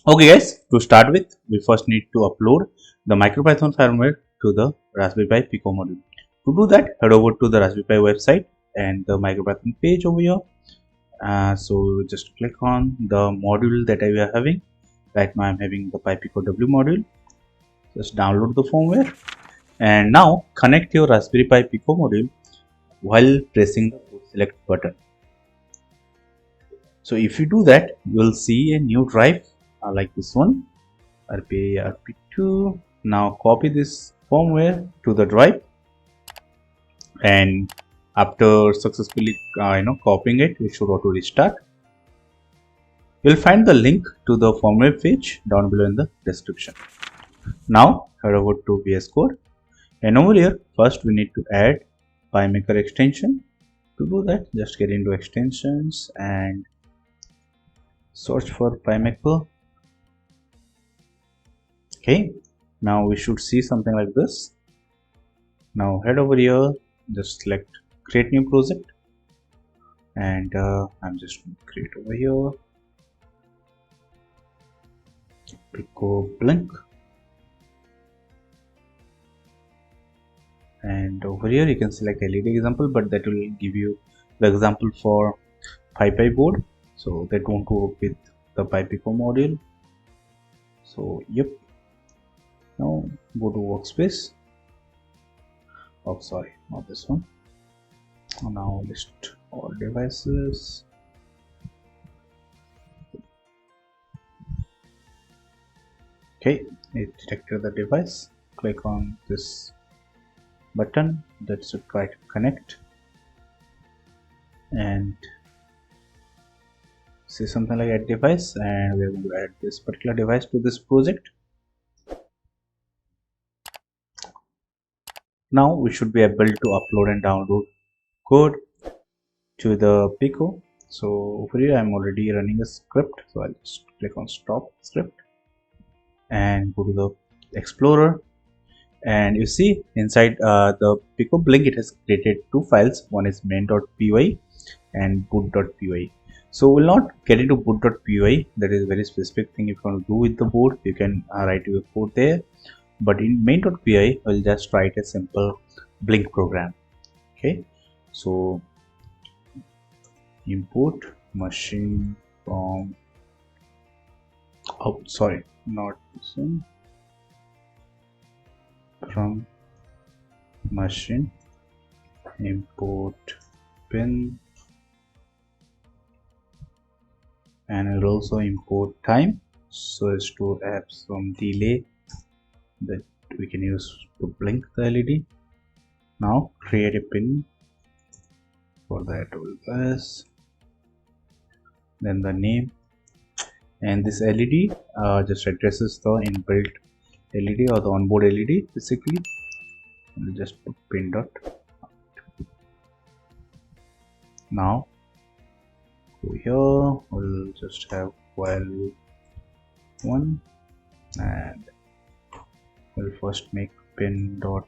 Okay guys, to start with, we first need to upload the Micropython firmware to the Raspberry Pi PICO module. To do that, head over to the Raspberry Pi website and the Micropython page over here. So just click on the module that we are having. Right now I'm having the Pi PICO W module. Just download the firmware and now connect your Raspberry Pi PICO module while pressing the select button. So if you do that, you will see a new drive like this one, RPA RP2. Now copy this firmware to the drive, and after successfully copying it, it should auto restart. You'll find the link to the firmware page down below in the description. Now head over to VS Code, and over here first we need to add Pymakr extension. To do that, just get into extensions and search for Pymakr. Okay, now we should see something like this. Now head over here, just select create new project, and I'm just going to create over here Pico Blink, and over here you can select LED example, but that will give you the example for Pi board, so that won't work with the Pi Pico module. So yep, now go to workspace. Oh sorry, not this one. Now list all devices. Okay, it detected the device. Click on this button that should try to connect and see something like add device, and we are going to add this particular device to this project. Now we should be able to upload and download code to the Pico. So over here I'm already running a script, so I'll just click on stop script and go to the Explorer, and you see inside the Pico Blink it has created two files. One is main.py and boot.py. So we'll not get into boot.py. That is a very specific thing if you want to do with the board. You can write your code there, but in main.py I'll just write a simple Blink program. Okay, so import machine from from machine, import pin, and I'll also import time so as to have some delay that we can use to blink the LED. Now create a pin for that WGLabz, then the name, and this LED just addresses the inbuilt LED or the onboard LED basically. We'll just put pin dot. Now go here, we'll just have while 1, and we'll first make pin dot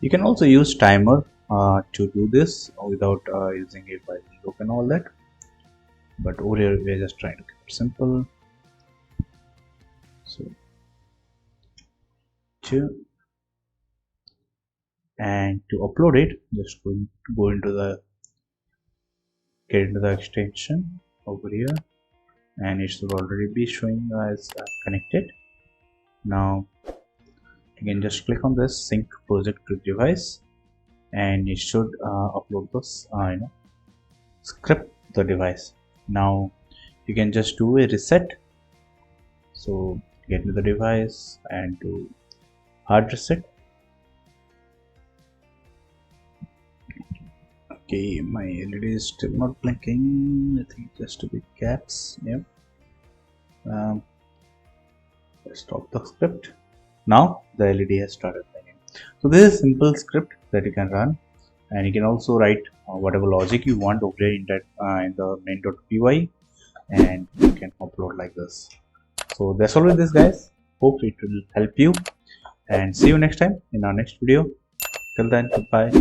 You can also use timer to do this without using a while loop and all that, but over here we are just trying to keep it simple. So 2, and to upload it, just go into the extension over here, and it should already be showing as connected. Now you can just click on this sync project to device, and it should upload this script the device. Now you can just do a reset, so get into the device and do hard reset. Okay, my LED is still not blinking. I think just a bit gaps. Yep. Let's stop the script. Now the LED has started blinking. So this is a simple script that you can run and you can also write whatever logic you want over here in that in the main.py, and you can upload like this. So that's all with this, guys. Hope it will help you, and see you next time in our next video. Till then, goodbye.